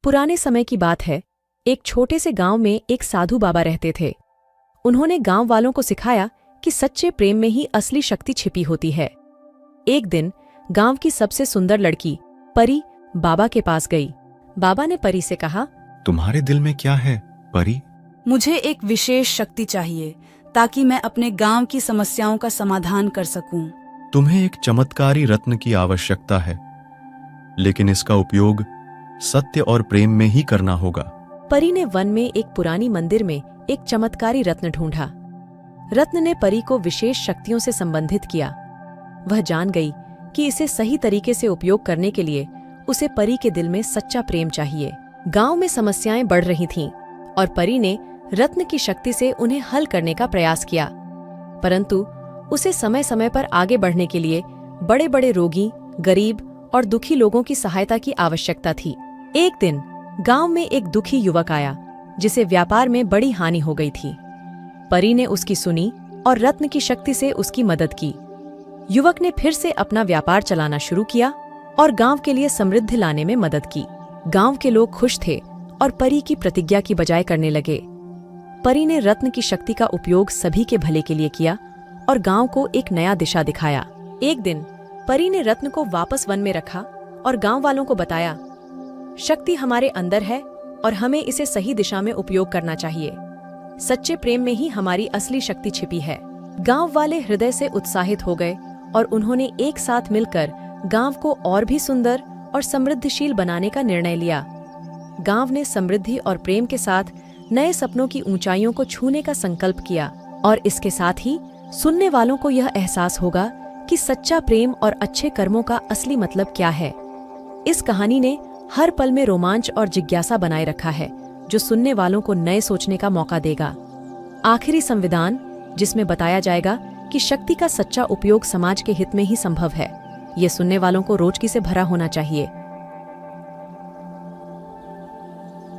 पुराने समय की बात है। एक छोटे से गांव में एक साधु बाबा रहते थे। उन्होंने गांव वालों को सिखाया कि सच्चे प्रेम में ही असली शक्ति छिपी होती है। एक दिन गांव की सबसे सुंदर लड़की परी बाबा के पास गई। बाबा ने परी से कहा, तुम्हारे दिल में क्या है परी? मुझे एक विशेष शक्ति चाहिए ताकि मैं अपने गांव की समस्याओं का समाधान कर सकूं। तुम्हें एक चमत्कारी रत्न की आवश्यकता है, लेकिन इसका उपयोग सत्य और प्रेम में ही करना होगा। परी ने वन में एक पुरानी मंदिर में एक चमत्कारी रत्न ढूंढा। रत्न ने परी को विशेष शक्तियों से संबंधित किया। वह जान गई कि इसे सही तरीके से उपयोग करने के लिए उसे परी के दिल में सच्चा प्रेम चाहिए। गांव में समस्याएं बढ़ रही थीं और परी ने रत्न की शक्ति से उन्हें हल करने का प्रयास किया, परंतु उसे समय समय पर आगे बढ़ने के लिए बड़े बड़े रोगी, गरीब और दुखी लोगों की सहायता की आवश्यकता थी। एक दिन गांव में एक दुखी युवक आया जिसे व्यापार में बड़ी हानि हो गई थी। परी ने उसकी सुनी और रत्न की शक्ति से उसकी मदद की। युवक ने फिर से अपना व्यापार चलाना शुरू किया और गांव के लिए समृद्धि लाने में मदद की। गांव के लोग खुश थे और परी की प्रतिज्ञा की बजाय करने लगे। परी ने रत्न की शक्ति का उपयोग सभी के भले के लिए किया और गांव को एक नया दिशा दिखाया। एक दिन परी ने रत्न को वापस वन में रखा और गांव वालों को बताया, शक्ति हमारे अंदर है और हमें इसे सही दिशा में उपयोग करना चाहिए। सच्चे प्रेम में ही हमारी असली शक्ति छिपी है। गांव वाले हृदय से उत्साहित हो गए और उन्होंने एक साथ मिलकर गांव को और भी सुंदर और समृद्धिशील बनाने का निर्णय लिया। गांव ने समृद्धि और प्रेम के साथ नए सपनों की ऊंचाइयों को छूने का संकल्प किया और इसके साथ ही सुनने वालों को यह एहसास होगा कि सच्चा प्रेम और अच्छे कर्मों का असली मतलब क्या है। इस कहानी ने हर पल में रोमांच और जिज्ञासा बनाए रखा है, जो सुनने वालों को नए सोचने का मौका देगा। आखिरी संविधान, जिसमें बताया जाएगा कि शक्ति का सच्चा उपयोग समाज के हित में ही संभव है, ये सुनने वालों को रोचकी से भरा होना चाहिए।